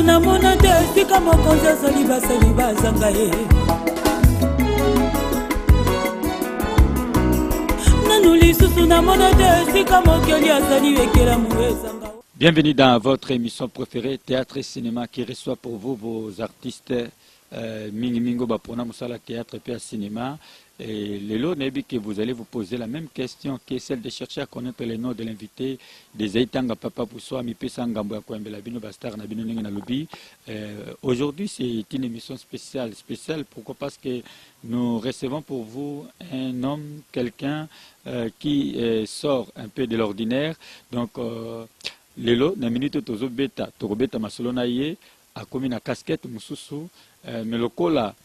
namona te esika mokonzi azali basali bazanga ye nanu lisusu namona te esika mokeli azali ekelamu ezanga. Bienvenue dans votre émission préférée Théâtre et Cinéma qui reçoit pour vous vos artistes Mingi Mingo Bapona Moussala Théâtre et Cinéma. Et Lelo Nebi que vous allez vous poser la même question qui est celle de chercher à connaître les noms de l'invité des Aitanga Papa Pousso Amipesa Ngambo Kwembela Bino Bastar Nabino Nengena Lobi. Aujourd'hui c'est une émission spéciale. Pourquoi? Parce que nous recevons pour vous un homme, quelqu'un qui sort un peu de l'ordinaire. Donc Lelo na minute tozo beta torobeta masolona ye akomi na casquette mususu melokola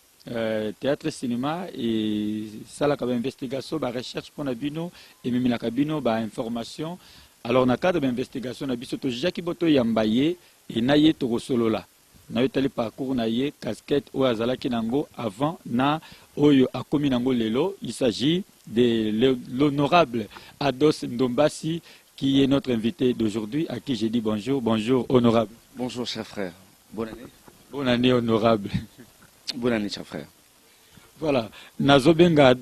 théâtre cinéma et ça la investigation ba recherche pour na bino et même la cabino ba information. Alors na cadre d'investigation na biso to jaki boto yambaye et na ye to solola na yetali parcours na ye casquette o azalaki nango avant na oyo akomi nango lelo. Il s'agit de l'honorable Ados Ndombasi qui est notre invité d'aujourd'hui, à qui j'ai dit bonjour. Bonjour, honorable. Bonjour, cher frère. Bonne année. Bonne année, honorable. Bonne année, cher frère. Voilà. Nazobenga,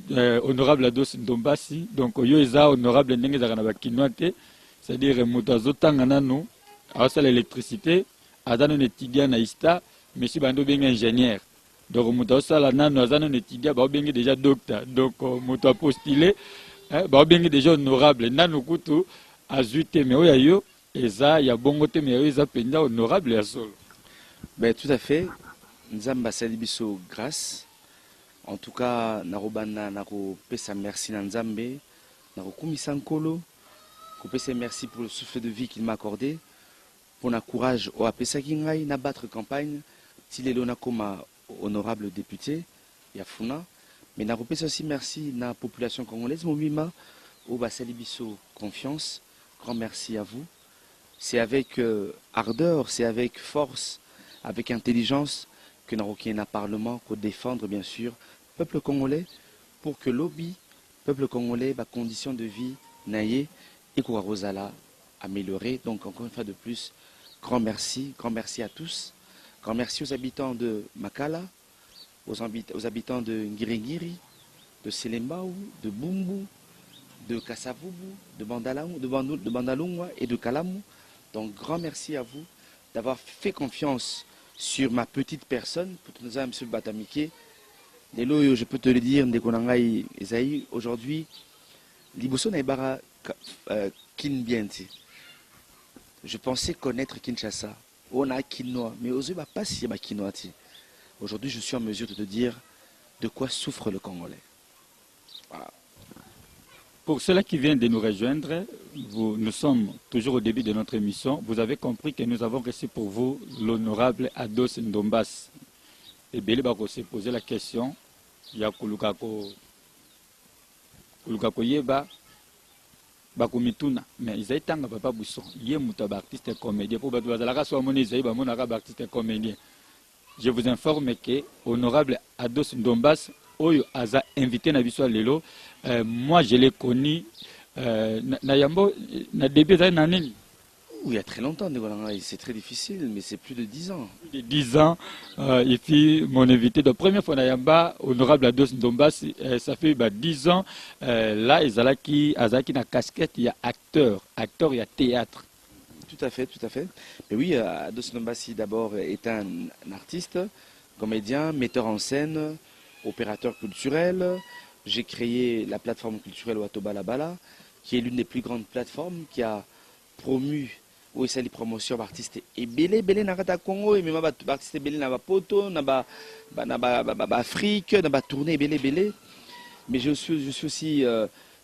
honorable Ados Ndombasi. Donc, yoeza honorable Nengezarana Kinoate. C'est-à-dire, Moutazo Tanganano, à l'électricité, Adano Netidia Naïsta, monsieur Bando Benga ingénieur. Donc, Moutazo Salanano, Azano Netidia, Baobenga déjà docteur. Donc, Mouta postulé, Baobenga déjà honorable. Nano Koutou. Azuté mais oyayo eza ya bongote mais eza penda honorable ya solo. Ben tout à fait. Nzamba salibiso grâce. En tout cas narobana naro pesa merci na Nzambe, naro kumisa nkolo, ko pesa merci pour le souffle de vie qu'il m'a accordé, pour na courage o apesa kingai na battre campagne, tilelo na koma honorable député ya Funa, mais naro pesa aussi merci na population congolaise momima o basalibiso confiance. Grand merci à vous. C'est avec ardeur, c'est avec force, avec intelligence que nous avons un parlement pour défendre bien sûr le peuple congolais pour que lobby, peuple congolais, ma condition de vie naïe et qu'on rosala améliorer. Donc encore une fois de plus, grand merci à tous. Grand merci aux habitants de Makala, aux habitants de Ngirengiri, de Selembao, de Bumbu, de Kassavubu, de Bandalungwa et de Kalamu. Donc grand merci à vous d'avoir fait confiance sur ma petite personne. Pour nous M. Batamike, je peux te le dire, Ndekonangai Esaï, aujourd'hui, Liboso Naibara Kinbienti. Je pensais connaître Kinshasa. On a Kinoa, mais aux yeux, pas si ma Kinoati. Aujourd'hui, je suis en mesure de te dire de quoi souffre le Congolais. Voilà. Pour ceux-là qui viennent de nous rejoindre, nous sommes toujours au début de notre émission. Vous avez compris que nous avons reçu pour vous l'honorable Ados Ndombasi. Et Bélé Bako s'est posé la question, il y a Kulukako Yeba, Bako Mituna, mais ils ont tant papa Bousson, il y a un artiste comédien. Pour artiste comédien. Je vous informe que l'honorable Ados Ndombasi, Oyo Aza invité na biso lelo, moi je l'ai connu na yambo na début d'année. Oui, il y a très longtemps, c'est très difficile, mais c'est plus de 10 ans. Plus de 10 ans, et puis mon invité de première fois na yamba, honorable Ados Ndombasi, ça fait 10 ans. Là, Azaki na casquette, il y a acteur, il y a théâtre. Tout à fait. Mais oui, Ados Ndombasi d'abord est un artiste, comédien, metteur en scène, opérateur culturel. J'ai créé la plateforme culturelle Watobalabala, qui est l'une des plus grandes plateformes qui a promu ou les promotions d'artistes et belé na Congo et même artistes belé na poto na Afrique na tournée belé. Mais je suis aussi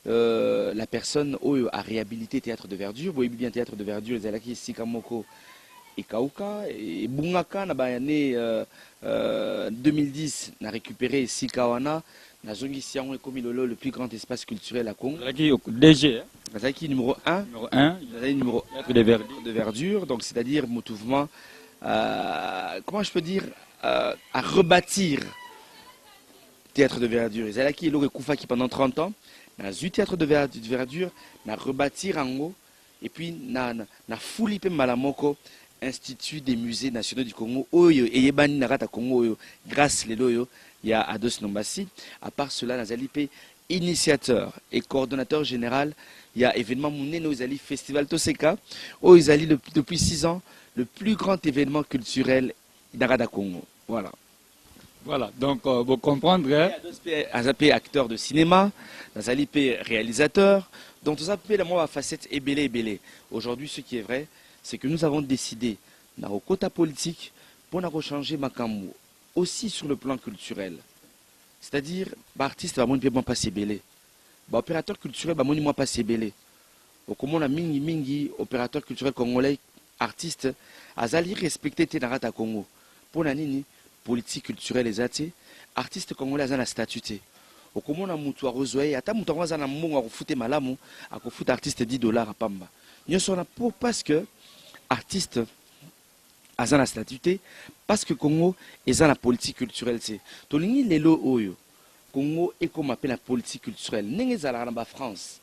la personne où a réhabilité Théâtre de Verdure. Vous voyez bien Théâtre de Verdure, les alaki Sikamoko et Kauka et Bungaka na année 2010 n'a récupéré Sikawana na zongi siango et comme le plus grand espace culturel à Congo. DG numéro 1 numéro 1 de Verdure, donc c'est-à-dire mouvement comment je peux dire à rebâtir Théâtre de Verdure. Les alaki et Koufa qui pendant 30 ans n'a eu Théâtre de Verdure n'a rebâtir en haut et puis na fouli pe malamoko Institut des musées nationaux du Congo, Oyo et Yebani Narata Congo, Oyo, grâce les loyo, il y a Ados Nombasi. À part cela, Nazalipe, initiateur et coordonnateur général, il y a événement Mouné Nozali Festival Toseka, où ils allaient depuis 6 ans, le plus grand événement culturel Narada Congo. Voilà. Voilà, donc vous comprendrez. Azape acteur de cinéma, Nazalipe réalisateur, donc tout ça peut la facette ébélé. Aujourd'hui, ce qui est vrai, c'est que nous avons décidé, dans le quota politique, pour nous changer Makamou, aussi sur le plan culturel. C'est-à-dire, l'artiste va pas passer belé. L'opérateur culturel va pas passer belé. Comme on a mingi opérateur culturel congolais, artiste, azali respecté Tenarata Congo. Pour nani politique culturelle les athées, artiste congolais a la statut. Comme on a moutou à rezoé, ata moutou à na mongo à foutre malamu, à foutre artiste $10 à pamba. Nous sommes là pour parce que artiste a la statut, parce que Congo est dans la politique culturelle. Tolingi lelo oyo. Congo est comme appelle la politique culturelle. N'est pas la France.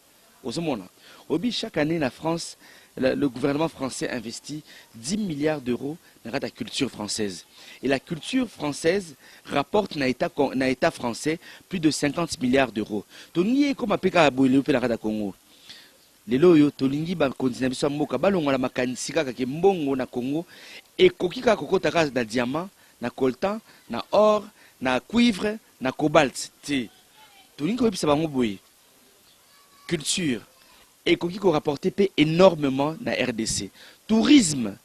Chaque année, la France, le gouvernement français investit 10 milliards d'euros dans la culture française. Et la culture française rapporte dans l'État français plus de 50 milliards d'euros. Tolingi est comme appelle la Congo. Lelo yo tolingi ba continue biso mboka balonga la makanisi kaka ke mbongo na Congo et kokika kokota ka na diamant, na coltan, na or, na cuivre, na cobalt. Tolingi ko bisa bango boye. Culture et kokiko rapporter énormément na RDC. Tourisme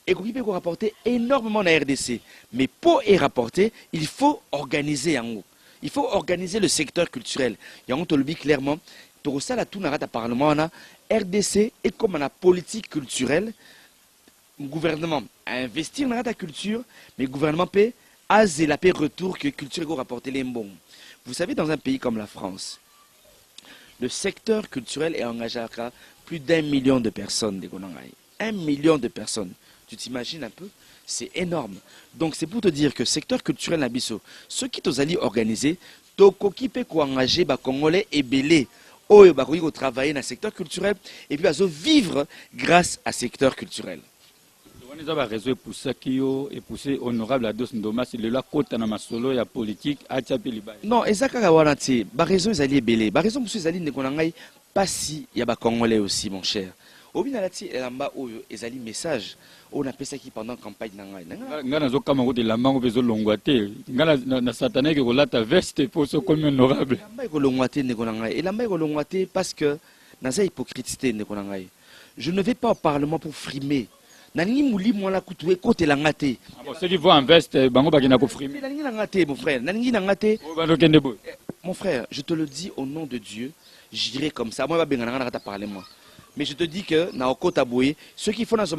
et kokiko rapporter énormément na RDC. Mais pour y rapporter, il faut organiser yango. Il faut organiser le secteur culturel. Yango to le dit clairement. Tout ça, la tout narrate parlement, RDC est comme la politique culturelle. Le gouvernement a investi dans la culture, mais le gouvernement paie à la paix retour que la culture va rapporter les bons. Vous savez, dans un pays comme la France, le secteur culturel est engagé à plus d'1 million de personnes. 1 million de personnes. Tu t'imagines un peu? C'est énorme. Donc c'est pour te dire que le secteur culturel Nabiso, ceux qui t'ont allé organiser, Tokoki peut engager les Congolais et belé. Ils travailler dans le secteur culturel et puis ils vivre grâce à ce secteur culturel. On a raison pour ça qui est poussé honorable à Dos Ndomas, il est là côté dans ma solo ya politique à Tchapeliba. Non, ezaka wana ti, ba raison ezali belé, ba raison monsieur ezali nekonangai pas si ya ba congolais aussi mon cher. Obina lati elamba oyo ezali message on a pensé qui pendant campagne nangai. Ngana zo kama ko de la mango bezo longwate. Ngana na satané que kolata veste pour ce comme honorable. Elamba ko longwate nekonangai. Elamba ko longwate parce que naza hypocrité nekonangai. Je ne vais pas au parlement pour frimer. Nani mouli moi la kutué côté la ngate. Ceux qui vont en veste bango bakina ko frimer. Nani ngate mon frère. Nani ngate. Mon frère, je te le dis au nom de Dieu, j'irai comme ça. Moi, je ne vais pas parler moi. Mais je te dis que dans le ceux qui font dans ce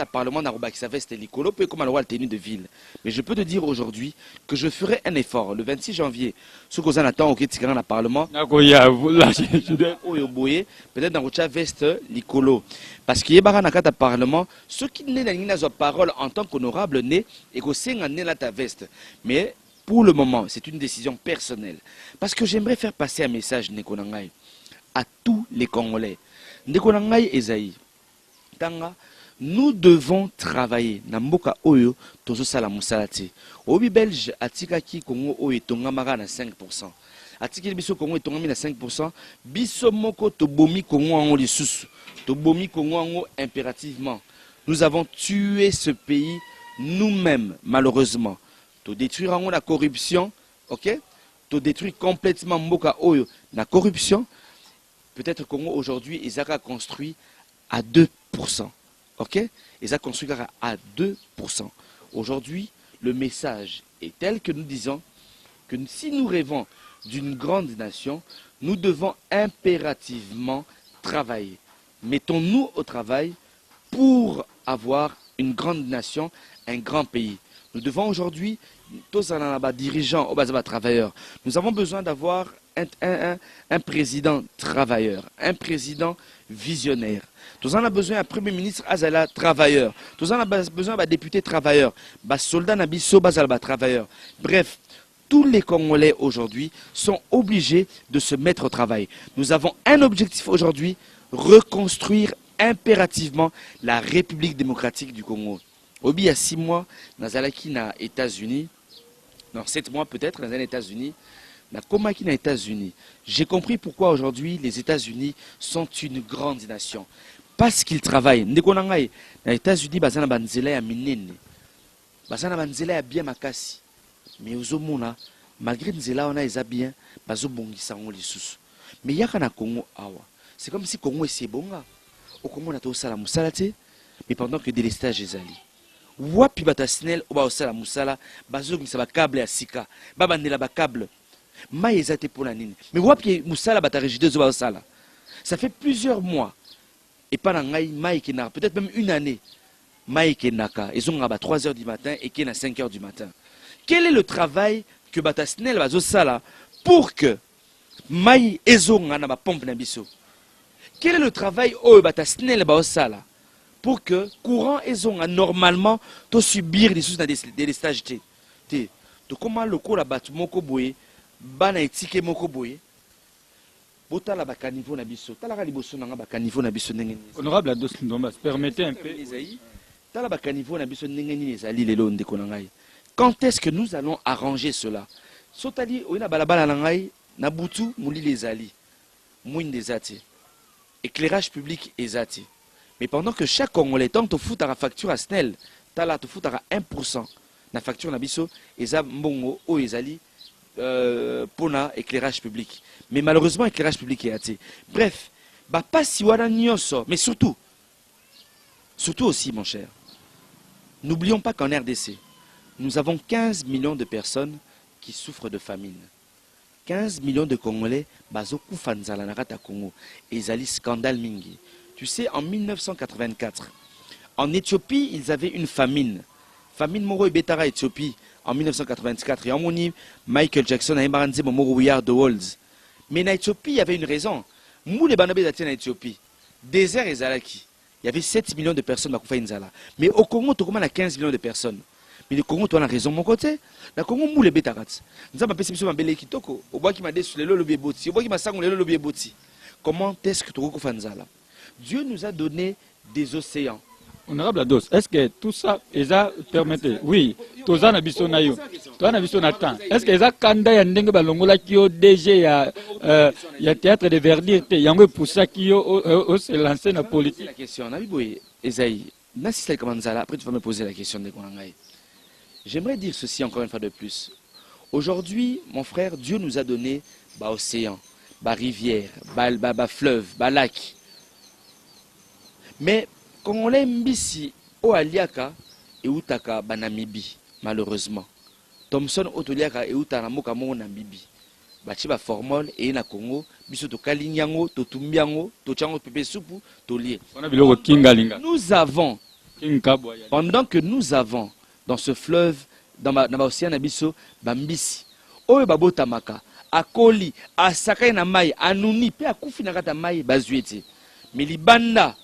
parlement, ça veste l'écolo, peut comme la tenue de ville. Mais je peux te dire aujourd'hui que je ferai un effort le 26 janvier. Ce que vous attendez au parlement, peut-être dans le veste l'écolo. Parce qu'il y a un parlement, ceux qui n'ont pas parole en tant qu'honorable né et que c'est un veste. Mais pour le moment, c'est une décision personnelle. Parce que j'aimerais faire passer un message Nekonangai à tous les Congolais. Nekonangai Ezaï, nous devons travailler. Namboka Oyo, Tozo Salamusalati. Obi Belge, Atikaki Kongo Oyo, Tongamara na 5%. Atikaki Biso Kongo Tongami na 5%. Biso Moko Tobomi Kongo Ango Lisusu. Tobomi Kongo Ango impérativement. Nous avons tué ce pays nous-mêmes, malheureusement. To détruire la corruption, ok? To détruire complètement Mboka Oyo, la corruption. Peut-être Congo aujourd'hui, ils ont construit à 2%, ok? Ils ont construit à 2%. Aujourd'hui, le message est tel que nous disons que si nous rêvons d'une grande nation, nous devons impérativement travailler. Mettons-nous au travail pour avoir une grande nation, un grand pays. Nous devons aujourd'hui, tous les dirigeants, travailleurs, nous avons besoin d'avoir un président travailleur, un président visionnaire. Tous en a besoin d'un premier ministre Azala travailleur. Tous en a besoin d'un député travailleur, d'un soldat Nabiso Bazalba travailleur. Bref, tous les Congolais aujourd'hui sont obligés de se mettre au travail. Nous avons un objectif aujourd'hui, reconstruire impérativement la République démocratique du Congo. Obi, il y a 6 mois, Nazalaki na États-Unis, non 7 mois peut-être, dans les États-Unis, na Komaki na États-Unis. J'ai compris pourquoi aujourd'hui les États-Unis sont une grande nation. Parce qu'ils travaillent. Ndekonangai, na États-Unis, bazana banzela ya minene. Bazana banzela ya bien makasi. Mais aux homona, malgré nzela on a eza bien, bazo bongisa ngo lisusu. Mais yaka na Congo awa. C'est comme si Congo est bonga. Au Congo on a tout ça la musalate, mais pendant que délestage ezali. Wapi bata snel oba osala musala, bazo ngisa ba câble ya sika, babandela ba câble. Mai ezate pour la nini. Mais wapi musala bata rigideuse oba osala. Ça fait plusieurs mois. Et pas dans Mai qui n'a peut-être même une année. Mai qui n'a qu'à. Ils ont à 3 h du matin et qui est à 5 h du matin. Quel est le travail que bata snel bazo sala pour que Mai ezonga na ba pompe na biso? Quel est le travail au bata snel bazo sala pour que courant ezonga normalement to subir des sous dans des stages t. To comment le ko la batu moko boye bana etike moko boye. Botala ba caniveau na biso. Tala ka liboso na nga ba caniveau na biso ndenge ni. Honorable Ados Ndomba, permettez un peu. Tala ba caniveau na biso ndenge ni ezali lelo ndeko na ngai. Quand est-ce que nous allons arranger cela? Sotali oyina balabala na ngai na butu mulili ezali. Mwinde ezati. Éclairage public ezati. Mais pendant que chaque Congolais tant te fout à la facture à Snell, tala te fout à 1% na facture na biso eza mbongo o ezali pona éclairage public. Mais malheureusement éclairage public est athée. Bref, bah pas si wana nyonso, mais surtout aussi mon cher. N'oublions pas qu'en RDC, nous avons 15 millions de personnes qui souffrent de famine. 15 millions de Congolais bazo kufanzala na kata Congo ezali scandale mingi. Tu sais, en 1984, en Éthiopie, ils avaient une famine. Famine Moro et Betara Éthiopie en 1984. Et en Moni, Michael Jackson a embarrassé Moro We Are the World. Mais en Éthiopie, il y avait une raison. Mou les banabés en Éthiopie, désert et Zalaki. Il y avait 7 millions de personnes qui ont fait Zala. Mais au Congo, tu as 15 millions de personnes. Mais le Congo, tu as raison de mon côté. Le Congo, mou les Betarats. Nous avons pensé que nous Kitoko. Au bois qui m'a dit sur les lobby boti. Au bois qui m'a sang les lobby boti. Comment est-ce que tu as fait Zala? Dieu nous a donné des océans. Honorable Ados, est-ce que tout ça, ça permettait? Oui, tout ça n'a pas besoin de temps. Est-ce que ça, quand il y a un balongola qui est déjà, il y a théâtre de verdure, il y a un pour ça qui est lancé dans la politique? La question, Esaïe, après tu vas me poser la question de Kwanangaï. J'aimerais dire ceci encore une fois de plus. Aujourd'hui, mon frère, Dieu nous a donné océan, rivière, fleuve, lac. Mais quand on l'aime ici, au Aliaka et Utaka Banamibi, malheureusement. Thomson Otoliaka et Utana Mokamo Namibi. Bachiba formol et na Congo, biso to Kalinyango, to Tumbiango, to Chango Pepe Supu, to Lié. Nous avons, pendant que nous avons dans ce fleuve, dans l'océan Abisso, Bambisi, Oe Babotamaka, Akoli, Asaka na Mai, Anuni, Pe Akufi Nakata Mai, Bazuete. Mais Libanda,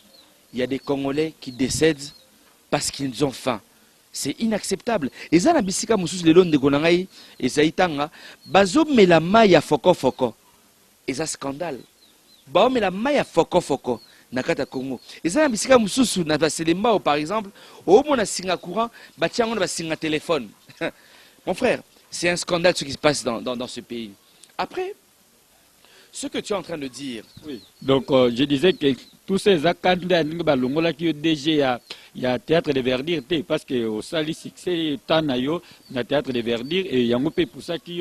il y a des Congolais qui décèdent parce qu'ils ont faim. C'est inacceptable. Et ça, bisika musus le long de Gonangaï et Zaitanga, bazo me la maille à foko. Et ça scandale. Bao me la maille à foko. Nakata Congo. Et ça, bisika musus na Vaselemba par exemple, au moins na singa courant, batiango na singa téléphone. Mon frère, c'est un scandale ce qui se passe dans ce pays. Après, ce que tu es en train de dire. Oui. Donc, je disais que tous ces candidats qui déjà il y a théâtre de verdure parce que au sali succès tanayo na théâtre de verdure et yango pe pour ça qui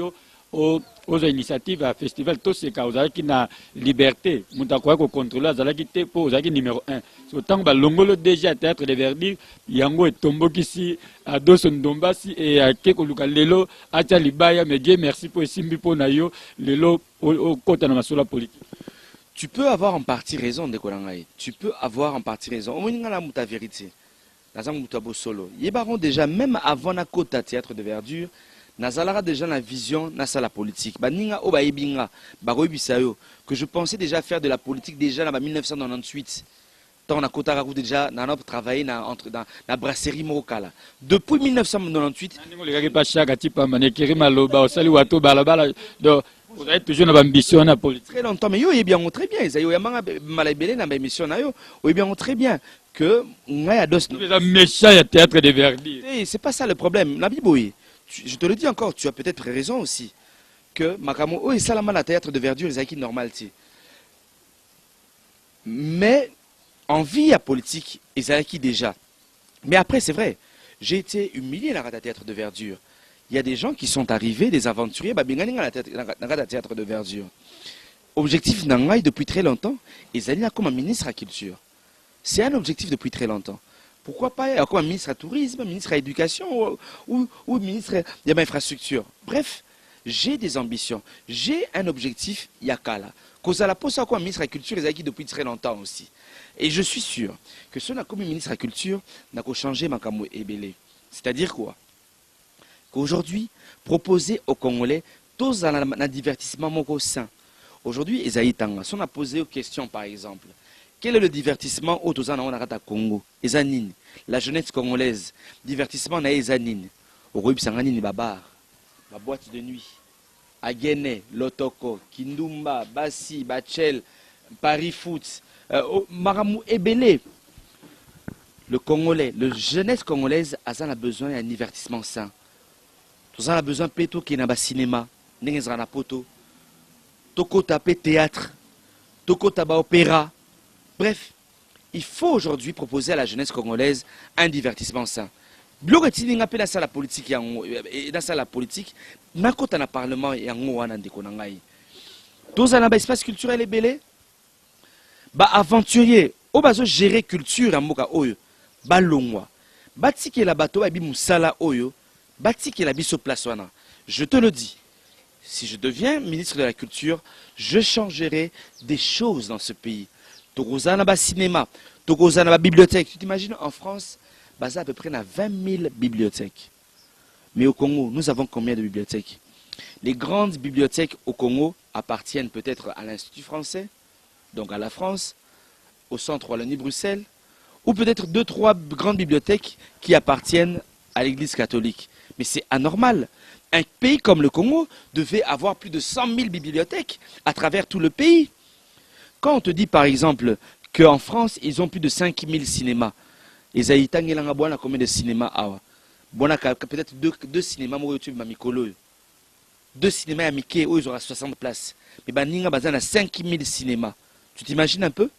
aux initiatives à festival tous ces causes qui na liberté mutakwa ko contrôler azalaki te pour ozaki numéro 1 so tant ba longolo déjà théâtre de verdure yango etomboki si à Doson Dombasi et à Keko Lukalelo acha libaya mais Dieu merci pour simbi po na yo lelo au côté na masola politique. Tu peux avoir en partie raison, Ndekolangaï. Tu peux avoir en partie raison. Au moins, la ta vérité. Solo. Yebaron déjà, même avant la quota théâtre de verdure, Nazalara déjà la vision, nasa la politique. Baninga oba ebinga, baroibisayo, que je pensais déjà faire de la politique déjà en 1998. Tant on a quota déjà, on a travaillé dans la brasserie Morokala. Depuis 1998, Vous avez toujours une ambition la politique. Très longtemps, mais yo est bien très bien. Ils ont malabélé dans l'émission na yo. Est bien très bien que ngaya dos. Vous êtes méchant à théâtre de Verdi. C'est pas ça le problème. Nabi Boy, je te le dis encore, tu as peut-être raison aussi que makamo oh et salama la théâtre de verdure ils acquis normal ti. Mais en vie à politique ils acquis déjà. Mais après c'est vrai, j'ai été humilié dans la théâtre de verdure. Il y a des gens qui sont arrivés, des aventuriers, dans la théâtre de verdure. Objectif Nangaï depuis très longtemps, ils allaient comme un ministre à culture. C'est un objectif depuis très longtemps. Pourquoi pas comme un ministre à tourisme, ministre à éducation ou ministre de l'infrastructure. Bref, j'ai des ambitions, j'ai un objectif, Yakala. Cause à la poste comme un ministre à la culture, ils allaient depuis très longtemps aussi. Et je suis sûr que ce n'a comme ministre à la culture n'a qu'à changer ma camo ébélé. C'est-à-dire quoi? Qu'aujourd'hui, proposer aux Congolais tous un divertissement moko sain. Aujourd'hui, Esaïe Tanga, si on a posé aux questions par exemple, quel est le divertissement au Tozana Onarata Congo? Ezanine, la jeunesse congolaise, divertissement na Ezanine, au Rwib Sanganine Babar, la boîte de nuit, Agene, Lotoko, Kindumba, Bassi, Bachel, Paris Foot, Maramou Ebele. Le Congolais, la jeunesse congolaise a besoin d'un divertissement sain. Nous avons besoin de péto qui est dans le cinéma, dans poto, toko tapé théâtre, toko taba opéra. Bref, il faut aujourd'hui proposer à la jeunesse congolaise un divertissement sain. Blogati n'appelle ça la politique et dans ça la politique, n'a qu'au dans le parlement et en haut en déconangaï. Tous en espace culturel et belé, bah aventurier, au bazo gérer culture en moka oyo, bah longwa, bah tiki la bateau et bimusala oyo. Bati qui est la biso place. Je te le dis, si je deviens ministre de la Culture, je changerai des choses dans ce pays. Togozana ba cinéma, Togozana ba bibliothèque. Tu t'imagines en France, à peu près 20 000 bibliothèques. Mais au Congo, nous avons combien de bibliothèques? Les grandes bibliothèques au Congo appartiennent peut-être à l'Institut français, donc à la France, au Centre Wallonie-Bruxelles, ou peut-être 2-3 grandes bibliothèques qui appartiennent à l'Église catholique. Mais c'est anormal. Un pays comme le Congo devait avoir plus de 100 000 bibliothèques à travers tout le pays. Quand on te dit par exemple qu'en France, ils ont plus de 5 000 cinémas, ils ont combien de cinémas? Peut-être deux cinémas, deux cinémas à Mickey, où ils auront 60 places. Mais ils ont 5 000 cinémas. Tu t'imagines un peu?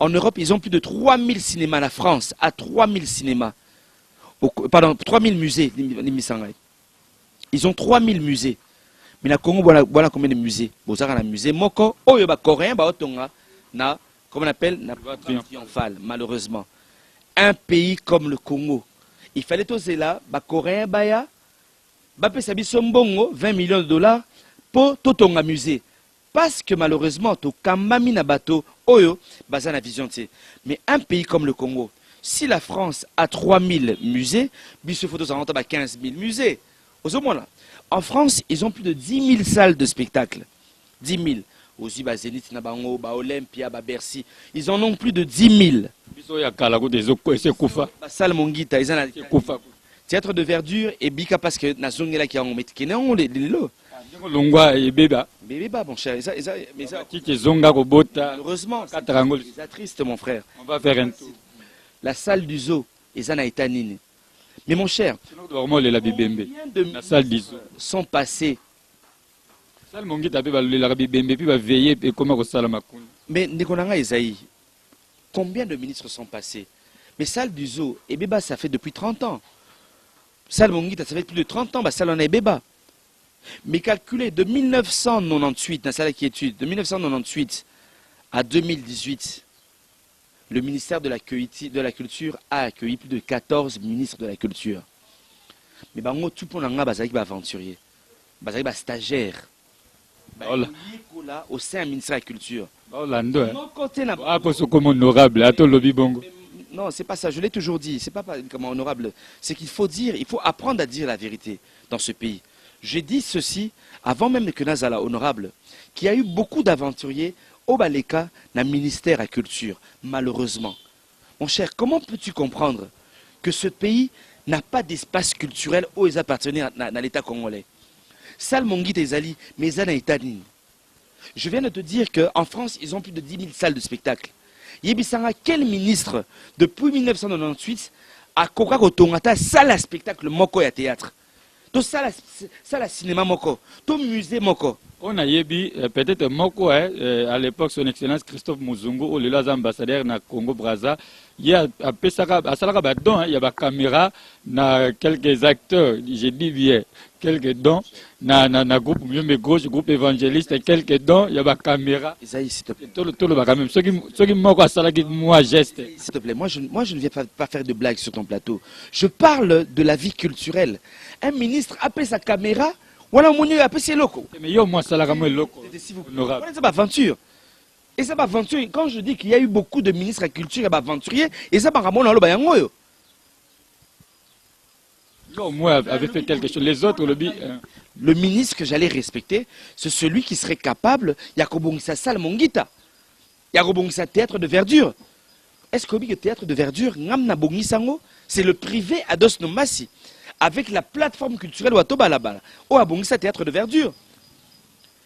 En Europe, ils ont plus de 3 000 cinémas. La France a 3 000 cinémas. Pardon, 3000 musées, ils ont 3000 musées. Mais le Congo, voilà combien de musées? Vous avez un musée, Moko, Coréen, comment on appelle, triomphal, malheureusement. Un pays comme le Congo, il fallait oser là, Coréen, Baya, Sombongo, 20 millions de dollars pour tout un musée. Parce que malheureusement, tout Kambami na bateau, Oyo, Bazana vision. Mais un pays comme le Congo, si la France a 3000 musées, Bissou Photos a 15 000 musées. En France, ils ont plus de 10 000 salles de spectacle. 10 000. Aussi, Zénith, Nabango, Olympia, Bercy. Ils en ont plus de 10 000. Salle Mongita, ils en ont. Théâtre de verdure et Bika parce que Nazongela qui a en métier. Les lots. Longwa et Beba. Beba, mon cher. Malheureusement, c'est triste, mon frère. On va faire un tour. La salle du zoo, ils en ont été. Mais mon cher, combien de la salle du zoo sont passés? Mais combien de ministres sont passés? Mais salle du zoo, et Beba, ça fait depuis 30 ans. Salle Mongita, ça fait plus de 30 ans, salle en est Beba. Mais calculez, de 1998, dans salle qui étude, de 1998 à 2018, le ministère de la Culture a accueilli plus de 14 ministres de la Culture. Mais tout le monde a aventurier, stagiaire, au sein du ministère de la Culture. Non, c'est pas ça, je l'ai toujours dit, c'est pas comme honorable. C'est qu'il faut dire, il faut apprendre à dire la vérité dans ce pays. J'ai dit ceci avant même que Nazala honorable, qu'il y a eu beaucoup d'aventuriers au Baleka dans le ministère de la Culture, malheureusement. Mon cher, comment peux-tu comprendre que ce pays n'a pas d'espace culturel où ils appartiennent à l'État congolais? Salle Mongita Ezali, mais Zana Etani. Je viens de te dire qu'en France, ils ont plus de 10 000 salles de spectacle. Yebisanga, quel ministre, depuis 1998, a Coca Kotongata, salle à spectacle moko et à théâtre? To salle à cinéma moko, to musée moko. On a yebi peut-être moko à l'époque son excellence Christophe Muzungu ou le ambassadeur na Congo Brazza, il y a à Pesaka à Salaka badon, il y a ba caméra na quelques acteurs, j'ai dit bien quelques dons na groupe mais gauche groupe évangéliste quelques dons, il y a ba caméra. Isaïe, s'il te plaît. Tout le ba quand même ceux qui moko à Salaki moi geste. S'il te plaît, moi je ne viens pas faire de blagues sur ton plateau. Je parle de la vie culturelle. Un ministre appelle sa caméra. Voilà mon Dieu, après c'est loco. Mais yo moi ça la ramène loco. Voilà, c'est ma aventure. Et ça va aventure. Quand je dis qu'il y a eu beaucoup de ministres à culture et aventuriers, et ça va ramon dans le bayango. Yo moi avait fait quelque chose. Les autres le ministre que j'allais respecter, c'est celui qui serait capable. Yakobongisa Salle Mongita. Yakobongisa Théâtre de Verdure. Est-ce que le Théâtre de Verdure, Ngamna Bongisango, c'est le privé à Dos Nomasi, avec la plateforme culturelle Watoba là-bas, au Abongisa Théâtre de Verdure.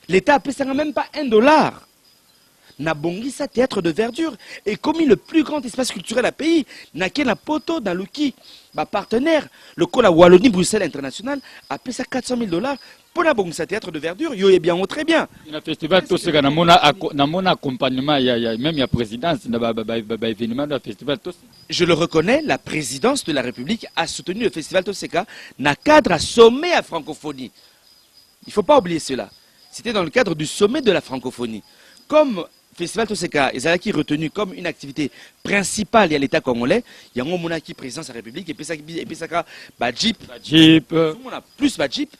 L'État a payé même pas $1. Na Bongisa Théâtre de Verdure est commis le plus grand espace culturel à pays. Na Kena Poto dans Luki, ma partenaire, le Cola Wallonie Bruxelles International, a payé $400,000 pour la Bongisa Théâtre de Verdure. Yo est bien, très bien. Le festival tout ce que na mon accompagnement, il y a même la présidence, na événement du festival tout. Je le reconnais, la présidence de la République a soutenu le festival Toseka dans le cadre à sommet à francophonie. Il ne faut pas oublier cela. C'était dans le cadre du sommet de la francophonie. Comme Festival Toseka est qui retenu comme une activité principale à l'État congolais, il y a un moment qui présidence de la République et puis ça Jeep, plus Jeep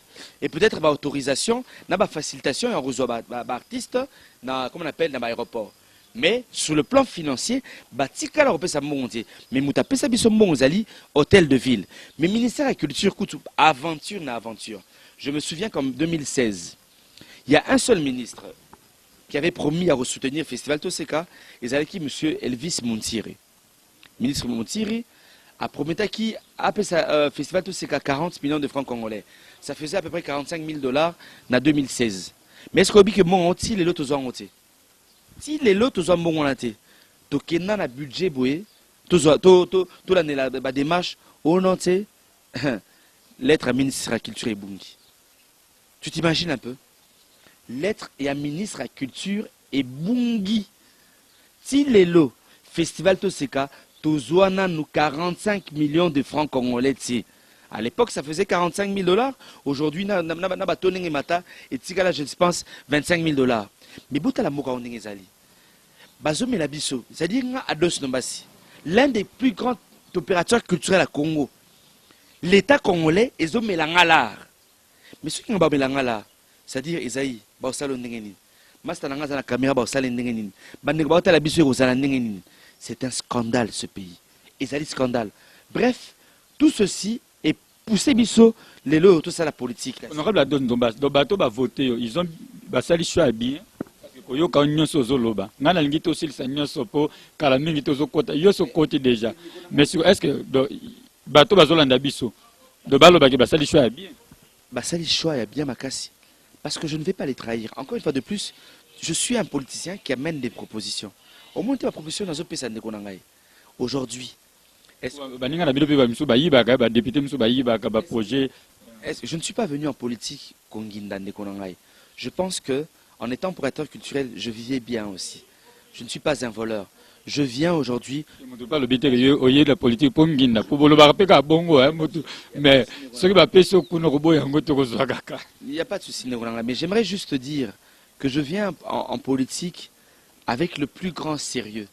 et peut-être autorisation, facilitation et on reçoit artiste, comment on appelle dans l'aéroport. Mais sur le plan financier, batika la repesa mondier. Mais muta pesa biso monzali hôtel de ville. Mais ministère de la culture coûte aventure na aventure. Je me souviens qu'en 2016, il y a un seul ministre qui avait promis à soutenir le festival Toseka, et c'est qui monsieur Elvis Montiri. Ministre Montiri a promis qui a appelé ça festival Toseka 40 millions de francs congolais. Ça faisait à peu près $45,000 en 2016. Mais est-ce qu'on dit que mon anti les lots ont monté? Si les lots ont monté, to kena na budget boé, to la démarche au nanté, lettre à ministre de la culture et bungi. Tu t'imagines un peu? Lettre et à ministre de la culture et bungi. Si les lots festival Toseka, tozouana nous 45 millions de francs congolais. À l'époque, ça faisait $45,000. Aujourd'hui, na batoneng mata et tigala, je pense, $25,000. Mais bouta la moka oneng ezali. Bazo melabiso, c'est-à-dire Ados Nombasi, l'un des plus grands opérateurs culturels à Congo. L'État congolais est au mélangalar. Mais ce qui est mélangalar, c'est-à-dire Esaïe, Baosalo Nengenin, Mastananga la caméra Baosalo Nengenin, Bandegbaota la biso Rosala Nengenin. C'est un scandale ce pays. Ezali scandale. Bref, tout ceci est poussé biso les lots tout ça la politique. Honorable Adon Dombas, Dobato va voter, ils ont basali choix bien. Koyoka nyonso zoloba. Ngana ngito sil sa nyonso po kala mingi tozo kota yoso koti déjà. Mais est-ce que bato bazolanda biso de baloba ke basali choix bien. Basali choix bien makasi. Parce que je ne vais pas les trahir. Encore une fois de plus, je suis un politicien qui amène des propositions. Au moins ma proposition dans ce pays ça ne konangai. Aujourd'hui, je ne suis pas venu en politique konginda ne konangai. Je pense que en étant opérateur culturel, je vivais bien aussi. Je ne suis pas un voleur. Je viens aujourd'hui. Mais il n'y a pas de souci. Mais j'aimerais juste dire que je viens en politique avec le plus grand sérieux,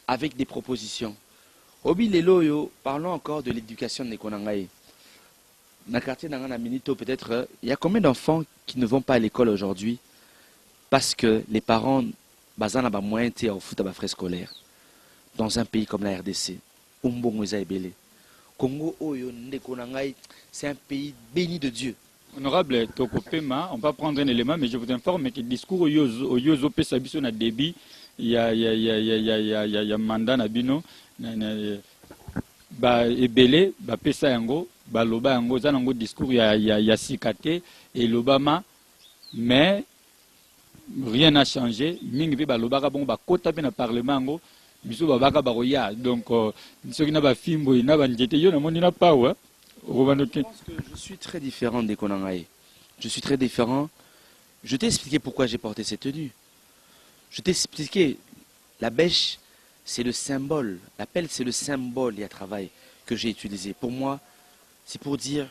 avec des propositions. Obi Leloyo, parlons encore de l'éducation de Nekonangaï. Dans le quartier d'Angana Minito, peut-être, il y a combien d'enfants qui ne vont pas à l'école aujourd'hui? Parce que les parents bazana ba moyen té au foot à frais scolaires dans un pays comme la RDC, Congo oyo ndekonangai, c'est un pays béni de Dieu. Honorable Tokopema, on va prendre un élément, mais je vous informe que le discours au Yozo Pesa biso na débit, il y a mandat na bino ba ebele ba pesa yango baloba yango za nango discours ya sikate et l'Obama, mais rien n'a changé. Mingi pe baloba ka bon ba kota pe na parlement ngo biso babaka ba roya. Donc ceux qui na ba fimbo na ba njete yo na moni na pa wa. Je pense que je suis très différent des Konangaï. Je suis très différent. Je t'ai expliqué pourquoi j'ai porté cette tenue. Je t'ai expliqué, la bêche, c'est le symbole. La pelle, c'est le symbole et à travail que j'ai utilisé. Pour moi, c'est pour dire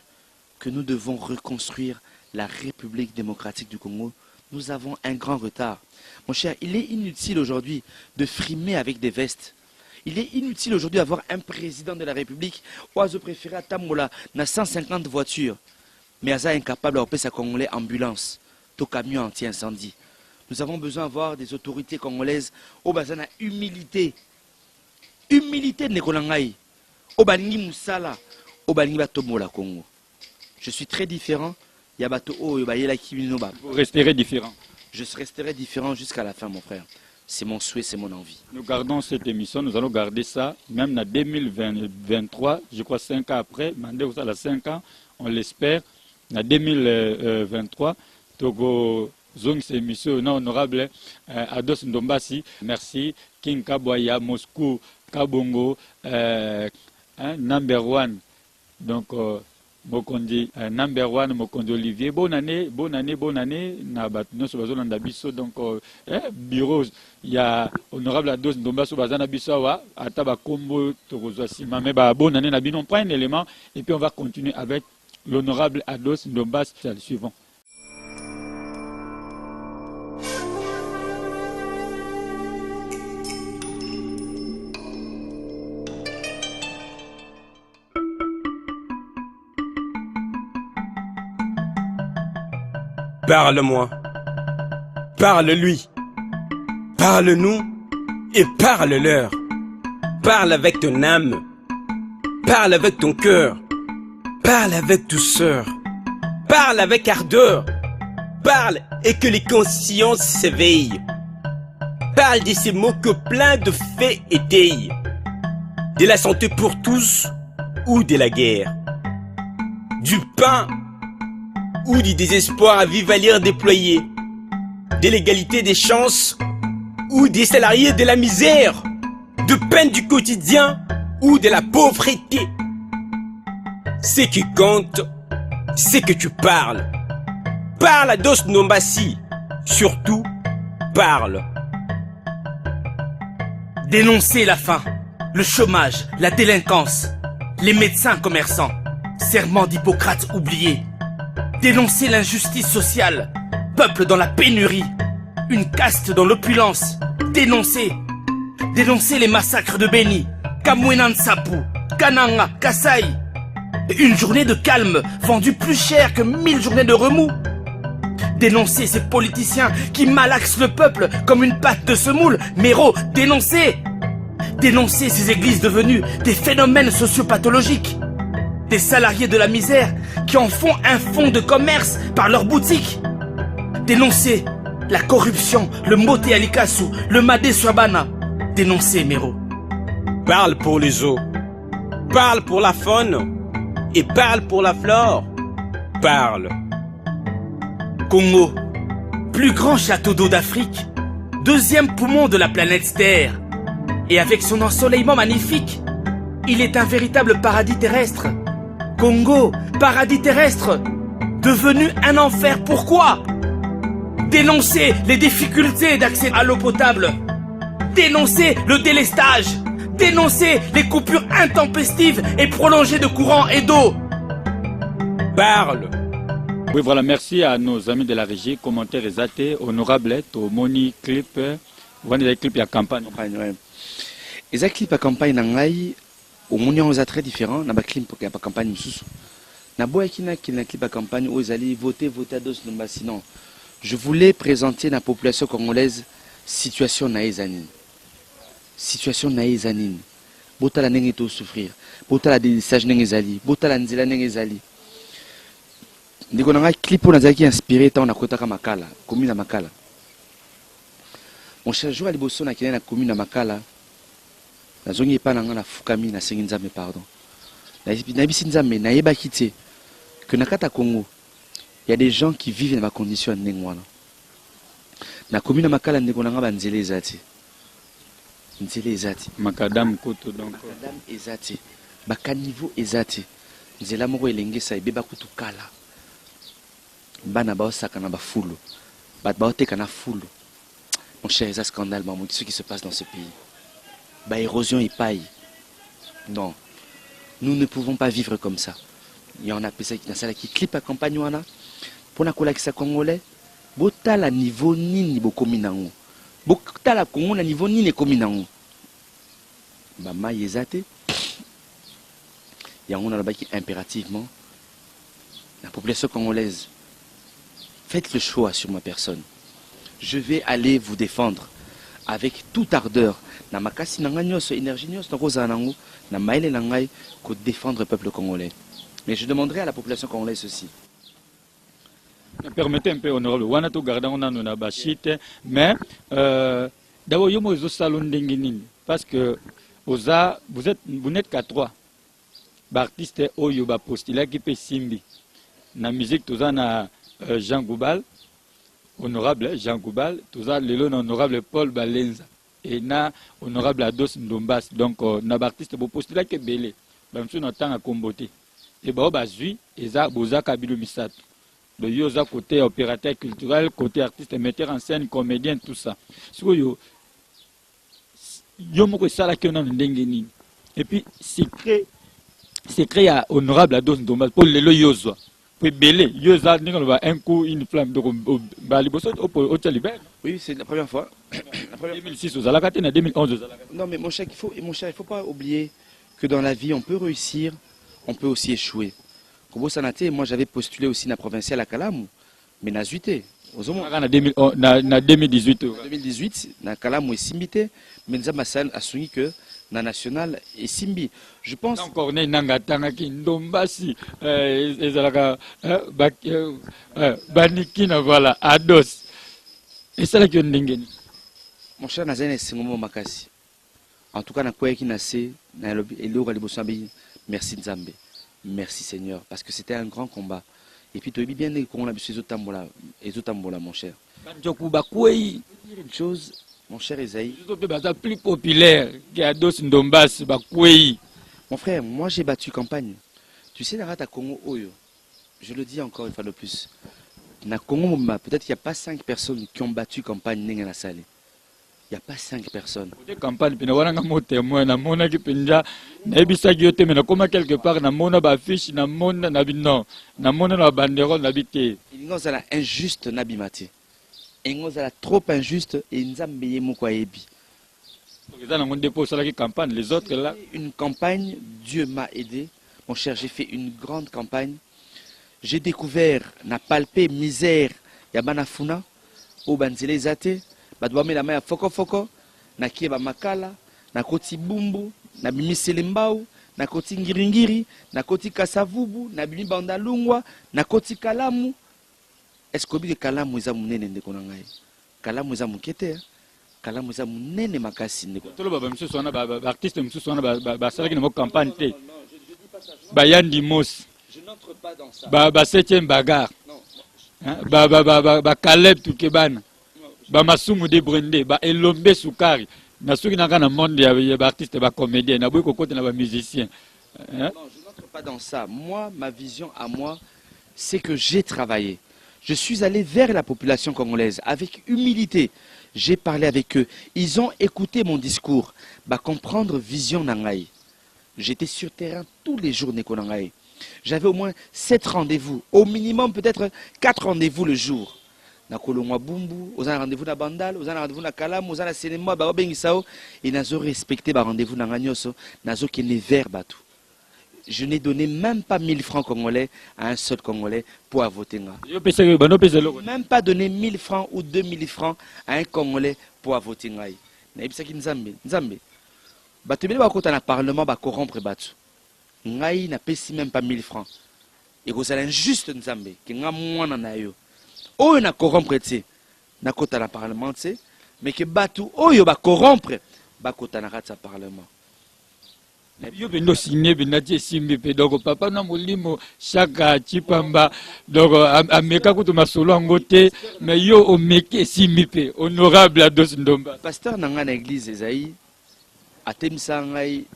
que nous devons reconstruire la République démocratique du Congo. Nous avons un grand retard. Mon cher, il est inutile aujourd'hui de frimer avec des vestes. Il est inutile aujourd'hui d'avoir un président de la République oiseau préféré à Tamola, n'a 150 voitures, mais Aza incapable d'appeler sa Congolais ambulance, tout camion anti-incendie. Nous avons besoin d'avoir des autorités congolaises au bazana humilité. Humilité de Nekolangaï. Au balingi Moussala, au balingi Batomola Congo. Je suis très différent. Yabato O, Yobayela Kiminoba. Vous resterez différent. Je resterai différent jusqu'à la fin, mon frère. C'est mon souhait, c'est mon envie. Nous gardons cette émission, nous allons garder ça, même en 2023, je crois 5 ans après, mandé à la 5 ans, on l'espère, en 2023, Togo Zong, c'est émission honorable, Ados Ndombasi, merci, King Kaboya, Moscou, Kabongo, number one, donc, Mokondi, number one, Mokondi Olivier. Bonne année, bonne année, bonne année. Nous sommes dans Bisso, donc bureau. Il y a honorable Ados Ndomba Sobazana Bissawa, Ataba Kombo, Torozasima. Mais bonne année, Nabi, on prend un élément et puis on va continuer avec l'honorable Ados Ndomba. C'est le suivant. Parle-moi, parle-lui, parle-nous et parle-leur. Parle avec ton âme, parle avec ton cœur, parle avec douceur, parle avec ardeur, parle et que les consciences s'éveillent. Parle de ces mots que plein de faits étayent, de la santé pour tous ou de la guerre, du pain ou du désespoir à vivre à lire déployé, de l'égalité des chances ou des salariés de la misère, de peine du quotidien ou de la pauvreté. Ce qui compte, c'est que tu parles. Parle à Dos Nombasi, surtout parle. Dénoncer la faim, le chômage, la délinquance, les médecins commerçants, serment d'Hippocrate oublié. Dénoncer l'injustice sociale, peuple dans la pénurie, une caste dans l'opulence. Dénoncer les massacres de Beni, Kamwenan Sapu, Kananga, Kasai. Une journée de calme vendue plus cher que 1000 journées de remous. Dénoncer ces politiciens qui malaxent le peuple comme une pâte de semoule. Méro, dénoncer ces églises devenues des phénomènes sociopathologiques. Des salariés de la misère qui en font un fonds de commerce par leurs boutiques. Dénoncer la corruption, le Moté Alikasu, le Madé Swabana. Dénoncer, Méro. Parle pour les eaux, parle pour la faune et parle pour la flore. Parle. Congo, plus grand château d'eau d'Afrique, deuxième poumon de la planète Terre. Et avec son ensoleillement magnifique, il est un véritable paradis terrestre. Congo, paradis terrestre, devenu un enfer. Pourquoi? Dénoncer les difficultés d'accès à l'eau potable. Dénoncer le délestage. Dénoncer les coupures intempestives et prolongées de courant et d'eau. Parle. Oui, voilà, merci à nos amis de la régie. Commentaires exatés, honorable, au Moni Clip. Vous voyez les clips, il y a campagne. Et les clips à campagne, au Mounion, on est très différent. On a clip à campagne. Na boya kina clip à campagne où ils allaient voter à Dos Nombasi. Sinon, je voulais présenter la population congolaise situation naïzanine. Situation naïzanine. Botala nenge to souffrir. Botala délissage nenge zali. Botala nzela nenge zali. Ndiko nanga clip on a qui inspiré tant na kota ka Makala, commune à Makala. Mon cher jour à liboso na kina na commune à Makala. Na zongi pa nanga na fukami na sengi nzambe pardon. nayebisi nzambe nayebaki te que na kata Congo il y a des gens qui vivent dans ma condition ndenge wana na commune makala ndeko na nga banzele ezati nzele ezati Macadam Koto donc makadam ezati bakaniveau ezati nzela moko elengesa ebeba kutu kala bana baosaka na bafulu bato baoteka na fulu. Mon cher, c'est un scandale, maman, ce qui se passe dans ce pays. Bah, érosion et paille. Non. Nous ne pouvons pas vivre comme ça. Il y en a qui clip à campagne. Pour la colla qui congolais, bota la niveau ni bokominango. Bota la Congo na niveau ni kominango. Bah, ma yezate. Il y a un là-bas qui impérativement, la population congolaise, faites le choix sur ma personne. Je vais aller vous défendre avec toute ardeur. Na makasi na nganyos énergie nyos na koza nango na maile na ngai ko défendre le peuple congolais. Mais je demanderai à la population congolaise ceci. Permettez un peu honorable wana to garda on na bashite mais d'abord yo mozo salon ndengini parce que vous n'êtes qu'à 3. Ba artiste oyo ba postila qui peut simbi. Na musique toza na Jean Goubal. Honorable Jean Goubal, tout ça, le honorable Paul Balenza et na honorable Ados Ndombas. Donc, na artiste pour postuler là que belé. Même si on attend à comboter. Et bah, bazui, et ça, boza kabilo misato. Le yoza côté opérateur culturel, côté artiste, metteur en scène, comédien, tout ça. So yo, yo moko sala qui on a ndengeni. Et puis secret à honorable Ados Ndombas pour le yozo. Belé, un coup, une flamme de oui, c'est la première fois. 2006 aux Alakate, 2011 aux Alakate. Non, mais mon cher, il faut pas oublier que dans la vie, on peut réussir, on peut aussi échouer. Kobo Sanate, moi j'avais postulé aussi na provincial à Kalamu, mais na zuité. En 2018. 2018, na Kalamu et Simbité, mais nous avons assumé que na national et Simbi. Je pense. Encore né nangatanga ki ndombasi ezalaka banikina voilà Ados. Et ça là qui ndengeni. Mon cher Nazane Singomo Makasi. En tout cas na quoi qui nassé na eloko libosambi. Merci Nzambe. Merci Seigneur parce que c'était un grand combat. Et puis tu as bien dit qu'on a besoin de mon cher. Une chose, mon cher Esaïe. Plus populaire qu'Ados Ndombas Bakwei. Mon frère, moi j'ai battu campagne. Tu sais, dans Congo Oyo, je le dis encore une fois de plus. Dans Congo, peut-être qu'il n'y a pas 5 personnes qui ont battu campagne dans la salle. Il n'y a pas 5 personnes. Campagne, puis on a un témoin, na mona qui pinja, na ebisa qui yote, mais na comment quelque part, na mona ba fiche, na mona na non, na mona na banderole na bité. Il y a injuste nabimate. Il y a trop injuste et nzambe yemoko ayebi. Les autres là. Une campagne, Dieu m'a aidé. Mon cher, j'ai fait une grande campagne. J'ai découvert, n'a palpé misère, yabanafuna, au banzele zate, badouame la main à foko, na kieba makala, na koti bumbu, na bimi selembao, na koti ngiringiri, na koti kasavubu, na bimi bandalungwa, na koti kalamu. Est-ce que de kalamu eza munene ndeko na ngai? Kalamu eza mukete. Kalamu eza munene makasi ndeko. Tolo baba msusu wana ba artiste msusu wana ba salaki na campagne te. Ba Yandi Mos. Je n'entre pas dans ça. Ba 7e bagarre. Ba Caleb Tukebana. Ba Masumu de Brende, ba Elombe Sukari. Na soki na kana monde ya ba artiste ba comédien, na boy kokote na ba musicien. Non, je n'entre pas dans ça. Moi, ma vision à moi, c'est que j'ai travaillé. Je suis allé vers la population congolaise avec humilité. J'ai parlé avec eux. Ils ont écouté mon discours. Bah, comprendre vision nangai. J'étais sur terrain tous les jours Neko nangai. J'avais au moins 7 rendez-vous. Au minimum peut-être 4 rendez-vous le jour. Na kolongwa bumbu, aux un rendez-vous na bandal, aux un rendez-vous na kalam, aux un na cinéma, ba obengisao. Et nazo respecté ba rendez-vous na ngagnoso, nazo kene vers batu. Je n'ai donné même pas 1000 francs congolais à un seul Congolais pour voter. Même pas donné 1000 francs ou 2000 francs à un Congolais pour voter. Nzambe. Batubele bakota na parlement ba corrompre batu. Ngai na pesi même pas 1000 francs. Et que c'est injuste Nzambe que nga mwana na yo. Oyo na corrompre tse na kota na parlement tse mais que batu oyo ba corrompre ba kota na ratsa parlement. Yo bendo signé benati simbi pe donc papa na molimo chaka chipamba donc ameka kutu masolo ngote mais yo omeke simbi pe honorable Ados Ndomba. Pasteur nanga na église Esaïe atemisa ngai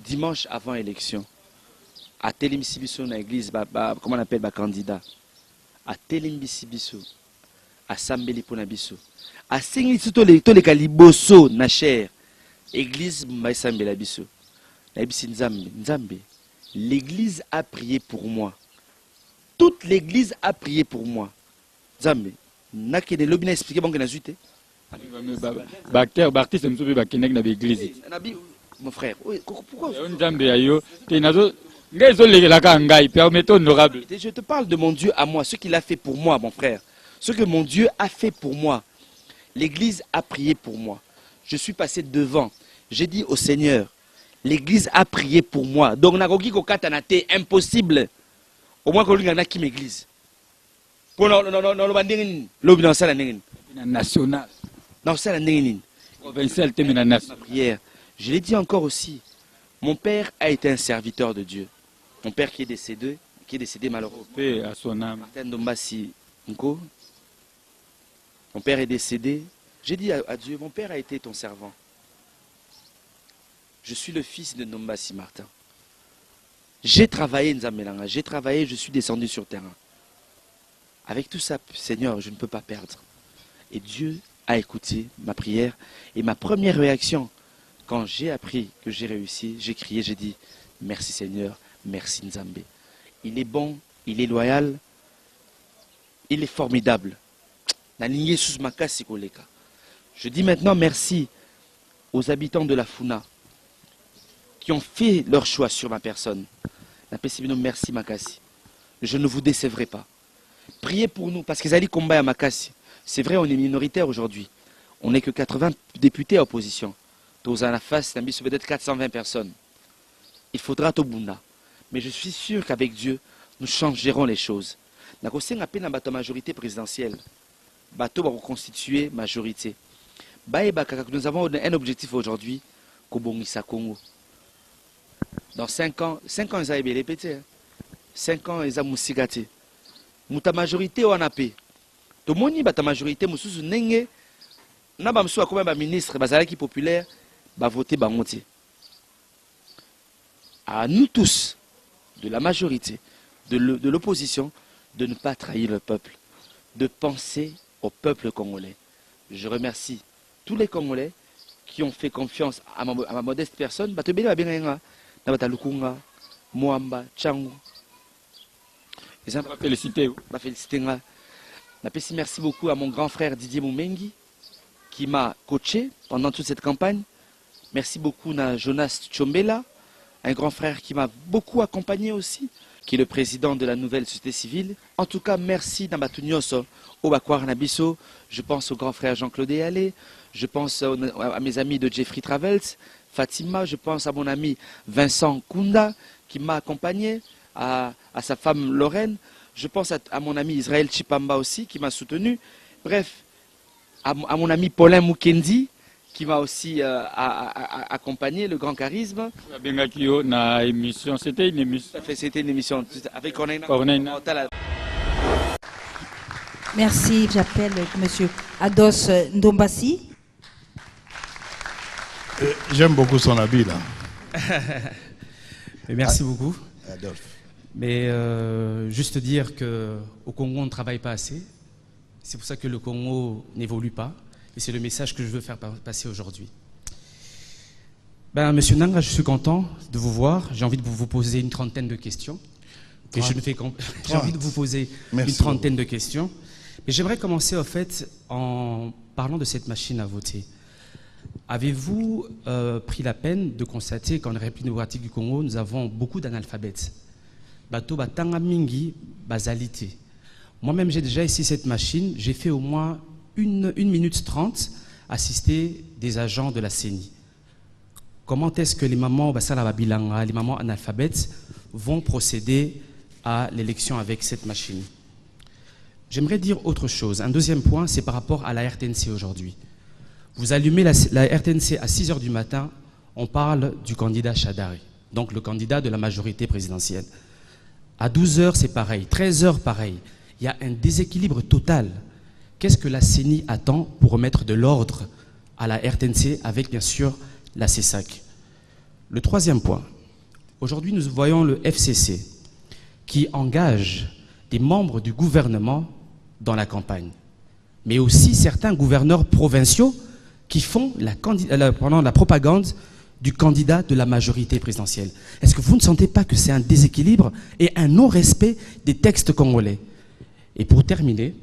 dimanche avant élection. Atelimisi biso na église comment on appelle ba candidat. Atelimisi biso asambeli pona biso. Asengi to le kaliboso na cher église maisambela biso. Nzambe, l'église a prié pour moi. Toute l'église a prié pour moi. Nzambe, nake de lobina expliquer bon que na zuite. Baptiste msubi bakenek na l'église. Mon frère, pourquoi Nzambe ayo te nazo ngezo lekelaka ngai permettez honorable. Je te parle de mon Dieu à moi, ce qu'il a fait pour moi, mon frère. Ce que mon Dieu a fait pour moi. L'église a prié pour moi. Je suis passé devant. J'ai dit au Seigneur, l'église a prié pour moi. Donc, impossible. Au moins, qu'on a qui m'église. National. Provincial, prière. Je l'ai dit encore aussi. Mon père a été un serviteur de Dieu. Mon père qui est décédé malheureusement. Paix à son âme. Martin Ndombasi Nko. Mon père est décédé. J'ai dit à Dieu, mon père a été ton servant. Je suis le fils de Ndombasi Martin. J'ai travaillé, Nzambelanga, j'ai travaillé, je suis descendu sur terrain. Avec tout ça, Seigneur, je ne peux pas perdre. Et Dieu a écouté ma prière. Et ma première réaction, quand j'ai appris que j'ai réussi, j'ai crié, j'ai dit, merci Seigneur, merci Nzambé. Il est bon, il est loyal, il est formidable. Je dis maintenant merci aux habitants de la Funa qui ont fait leur choix sur ma personne. Merci Makassi. Je ne vous décevrai pas. Priez pour nous, parce qu'ils allaient combattre à Makassi. C'est vrai, on est minoritaire aujourd'hui. On n'est que 80 députés à opposition. Tous à la face, peut-être 420 personnes. Il faudra Tobunda. Mais je suis sûr qu'avec Dieu, nous changerons les choses. Nous avons majorité présidentielle. Bateau va reconstituer majorité. Nous avons un objectif aujourd'hui, Kobongisa Congo. Dans 5 ans, ils ont répété. 5 ans, ils ont moussigate. Mouta majorité ou anapé. Tout le monde a majorité, moussous nenge. Na ba msou comme ministre, bazalaki populaire, ba voter ba monter. À nous tous, de la majorité, de l'opposition, de ne pas trahir le peuple, de penser au peuple congolais. Je remercie tous les Congolais qui ont fait confiance à ma modeste personne. Lukunga, Moamba, Tchango. Félicité. Merci beaucoup à mon grand frère Didier Moumengi qui m'a coaché pendant toute cette campagne. Merci beaucoup à Jonas Tchombela, un grand frère qui m'a beaucoup accompagné aussi, qui est le président de la nouvelle société civile. En tout cas, merci Nambatunyoso, Obakwar Nabiso. Je pense au grand frère Jean-Claude Eyalé. Je pense à mes amis de Jeffrey Travels, Fatima. Je pense à mon ami Vincent Kunda qui m'a accompagné, à sa femme Lorraine. Je pense à mon ami Israël Chipamba aussi qui m'a soutenu. Bref, à mon ami Paulin Mukendi qui m'a aussi accompagné, le grand charisme. C'était une émission. C'était une émission avec Corneille. Merci, j'appelle M. Ados Ndombasi. J'aime beaucoup son habit là. Merci beaucoup. Adolphe. Mais juste dire qu'au Congo, on ne travaille pas assez. C'est pour ça que le Congo n'évolue pas. Et c'est le message que je veux faire passer aujourd'hui. Monsieur Nanga, je suis content de vous voir. J'ai envie de vous poser une trentaine de questions. J'ai envie de vous poser une trentaine de questions. Mais j'aimerais commencer en fait en parlant de cette machine à voter. Avez-vous pris la peine de constater qu'en République démocratique du Congo, nous avons beaucoup d'analphabètes? Bato batanga mingi basalité. Moi-même, j'ai déjà ici cette machine. J'ai fait au moins 1 minute 30 assister des agents de la CENI. Comment est-ce que les mamans babilanga, les mamans analphabètes vont procéder à l'élection avec cette machine? J'aimerais dire autre chose. Un deuxième point, c'est par rapport à la RTNC aujourd'hui. Vous allumez la RTNC à 6 h du matin, on parle du candidat Chadari. donc le candidat de la majorité présidentielle. À 12h, c'est pareil. 13h, pareil. Il y a un déséquilibre total. Qu'est-ce que la CENI attend pour remettre de l'ordre à la RTNC avec, bien sûr, la CESAC? Le troisième point. Aujourd'hui, nous voyons le FCC qui engage des membres du gouvernement dans la campagne, mais aussi certains gouverneurs provinciaux qui font la propagande du candidat de la majorité présidentielle. Est-ce que vous ne sentez pas que c'est un déséquilibre et un non-respect des textes congolais? Et pour terminer,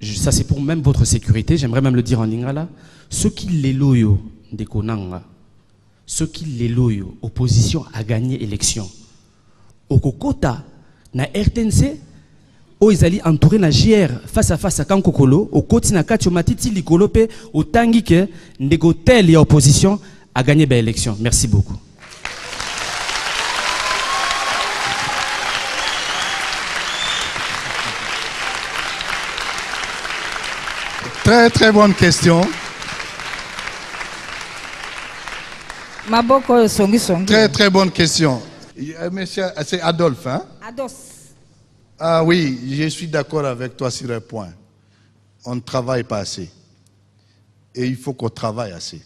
ça c'est pour même votre sécurité, j'aimerais même le dire en lingala, ceux qui les loyaux des Konanga, ceux qui les loyaux, opposition a gagné l'élection. Au Kokota, na RTNC, où ils allaient entourer na JR face à face à Kankokolo, au côté na Katiomatiti Likolope, au Tangike, Ndegotel et opposition a gagné l'élection. Merci beaucoup. Très très bonne question. Très très bonne question. Monsieur, c'est Adolphe, hein? Ados. Ah oui, je suis d'accord avec toi sur un point. On ne travaille pas assez. Et il faut qu'on travaille assez.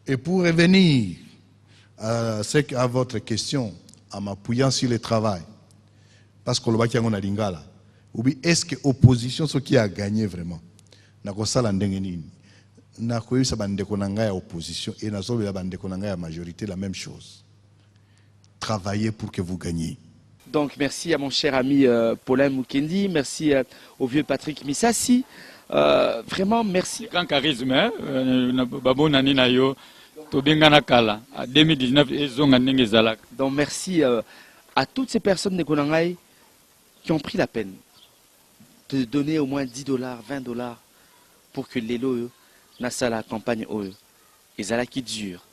Et pour revenir à votre question, en m'appuyant sur le travail, parce que le baki a lingala, est-ce que l'opposition, ce qui a gagné vraiment, n'a pas ça l'endengeni, n'a pas eu sa bandeko nanga opposition et n'a pas eu la bandeko nanga majorité, la même chose. Travaillez pour que vous gagniez. Donc merci à mon cher ami Paulin Mukendi, merci au vieux Patrick Misasi. Vraiment merci. Grand charisme, donc merci à toutes ces personnes de Konangai qui ont pris la peine de donner au moins $10, $20 pour que l'élo n'a la campagne et ça qui dure.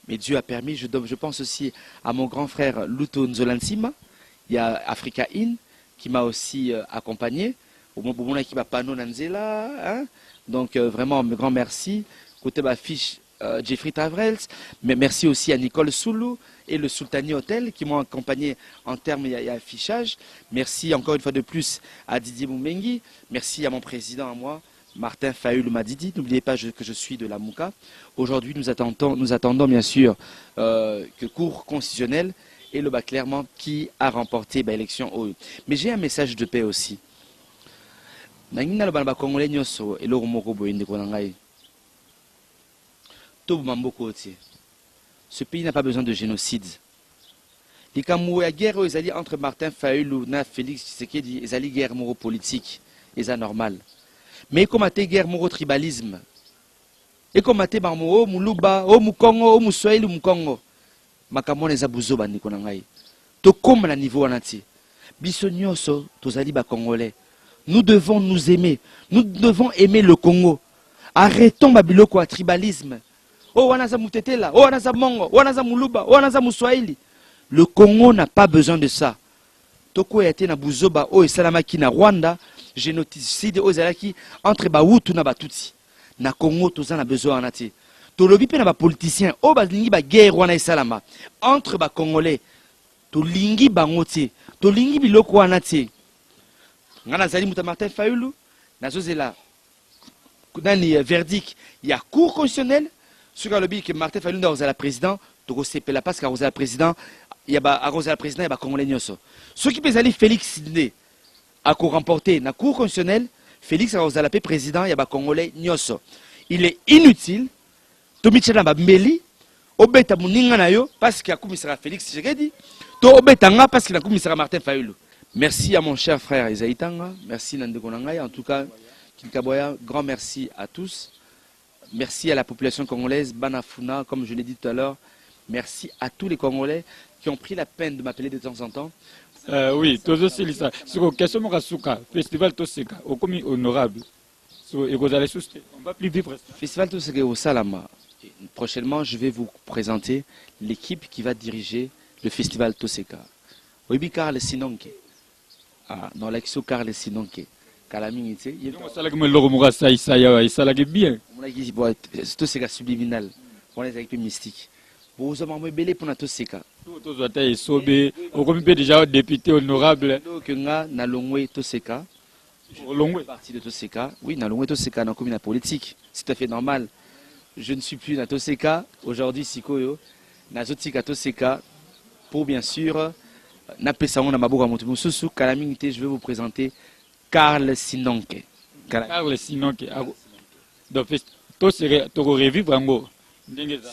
Mais Dieu a permis, je pense aussi à mon grand frère Luto Nzolansima, il y a Africa In qui m'a aussi accompagné, au moment qui m'a pano Nanzela, hein? Donc vraiment un grand merci. Côté ma fiche Jeffrey Tavrels, mais merci aussi à Nicole Soulou et le Sultani Hotel qui m'ont accompagné en termes d'affichage. Merci encore une fois de plus à Didier Moumengi, merci à mon président, à moi, Martin Fayoulou Madidi. N'oubliez pas que je suis de la Mouka. Aujourd'hui, nous attendons bien sûr que Cour constitutionnelle et le clairement qui a remporté l'élection. Mais j'ai un message de paix aussi. Ce pays n'a pas besoin de génocide. Les guerre entre Martin Fayoulou et Félix Tshisekedi, ils allaient guerre politique, et c'est normal. Mais comme à guerre tribalisme, et comme à Marmo, Muluba, O Mukongo, O Muswahili, O Mukongo, makamon les abuzo bandiko nangai. To comme la niveau anati. Bisonyoso, tozali ba Congolais. Nous devons nous aimer. Nous devons aimer le Congo. Arrêtons babiloko à tribalisme. Oh wanaza mutetela, oh wanaza mongo, oh wanaza muluba, oh wanaza muswahili. Le Congo n'a pas besoin de ça. Toko yate na buzoba, oh esalamaki na Rwanda. Génocide aux Alaki entre Baoutou na Batutsi. Na Congo, tout ça a besoin en ati. To lobi pe na ba politicien, o ba lingi ba guerre wana esalama. Entre ba Congolais, to lingi ba ngoti, to lingi biloko wana ti. Ngana zali muta Martin Fayoulou, na zozela. Nani verdict, il y a cour constitutionnelle. Ce qu'a lobi que Martin Fayoulou na la président, to go sepela parce qu'a la président, il y a ba la président et ba Congolais nyoso. Ce qui peut aller Félix Sidney a remporté la Cour constitutionnelle, Félix Arozalapé, président, il y a Congolais Nyoso. Il est inutile, Tomichela Mbeli, Obeta Mouninga Nayo, parce qu'il y a commissaire Félix Tshisekedi, To Obetanga, parce qu'il y a commissaire Martin Fayoulou. Merci à mon cher frère Isaïe Tanga, merci Nande Konangai, en tout cas, Kinkaboya, grand merci à tous. Merci à la population congolaise, Banafuna, comme je l'ai dit tout à l'heure. Merci à tous les Congolais qui ont pris la peine de m'appeler de temps en temps. Oui, tous aussi ça. Sur la question de Festival Toseka, au commis honorable. On va plus vivre. Festival Toseka au Salama. Prochainement, je vais vous présenter l'équipe qui va diriger le Festival Toseka. Oui, Carl Sinonke. Dans l'action Carl Sinonke. Calamité. Il y a bien. Toseka subliminal. On est avec mystique. Vous avez belé pour notre seka. Tous et sobé. Au comité déjà député honorable. Donc na longwe to seka. Longwe partie de Toseka. Oui, na longwe to seka na commune politique. C'est tout à fait normal. Je ne suis plus na Toseka aujourd'hui sikoyo. Na zotika Toseka pour bien sûr na pesango na maboka mutu mususu kalamingité. Je vais vous présenter Karl Sinonke. Karl Sinonke. Donc to serait to revivre encore.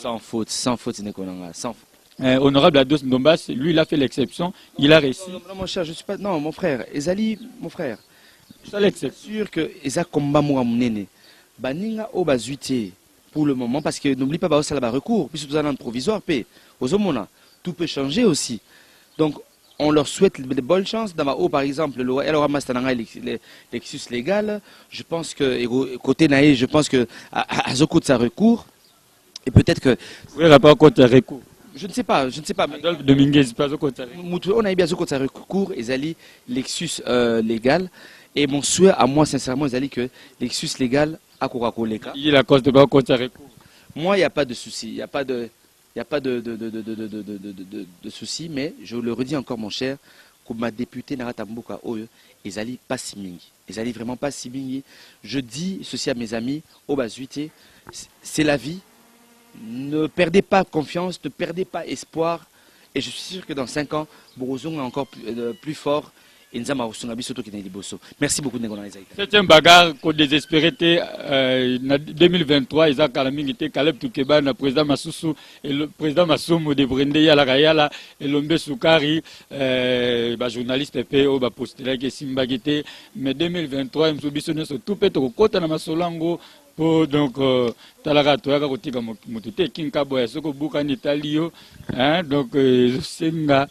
Sans faute, sans faute, sans faute. Honorable Ados Ndombas, lui, il a fait l'exception. Il a réussi. Non, mon cher, je suis pas. Non, mon frère. Ezali, mon frère. Je suis sûr que Eza combat mouamounene. Baninga o bazuité pour le moment, parce que n'oublie pas, ça va recours, puisque vous allez en provisoire, paix. Aux hommes, tout peut changer aussi. Donc, on leur souhaite de bonnes chances. Dans ma haut, par exemple, elle aura l'excuse légal. Je pense que, côté naïf, je pense que à Zoko de sa recours. Et peut-être que. Vous n'avez pas compte à recours. Je ne sais pas. Adolphe Dominguez, pas au compte à recours. On a eu bien Zoko de sa recours, Ezali, l'excuse légal. Et mon souhait à moi, sincèrement, Ezali, que l'excuse légal à Coca-Cola. Il est la cause de pas compte à recours. Moi, il n'y a pas de souci. Il n'y a pas de souci. Mais je le redis encore, mon cher, comme ma députée Narata Mboka Oyo, Ezali pas si mingi. Ezali vraiment pas si mingi. Je dis ceci à mes amis, au Bazuité, c'est la vie. Ne perdez pas confiance, ne perdez pas espoir. Et je suis sûr que dans 5 ans, Borozong est encore plus fort. Merci beaucoup. C'est un bagarre qu'on désespérait. En 2023, ils ont calamité Caleb Toukeba, le président Massoussou et le président Massoumo de Brende Yala et Lombe Soukari, journaliste PO, postulé qui Simbagité. Mais 2023, ils ont tout pété au côté de Massolango. Pour donc talara toyaka kotika motute kinkabo ya soko buka ni talio donc senga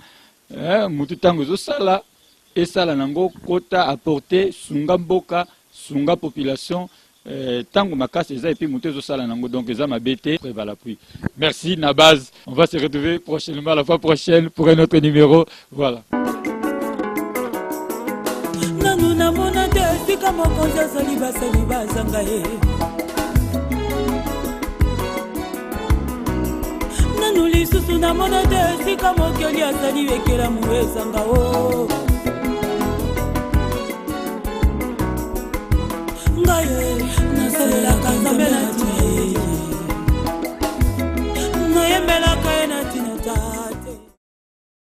mututango zo sala et sala nango kota apporter sunga mboka sunga population tango makasi eza et puis mutezo sala nango donc eza mabete préva l'appui. Merci Nabaz, on va se retrouver prochainement la fois prochaine pour un autre numéro. Voilà. Nanu namona te sika mokonza saliba zangaye. Nanu lisusu namona te sika mokeli asali wekela muwezanga o. Ngaye nasalela kanzambe na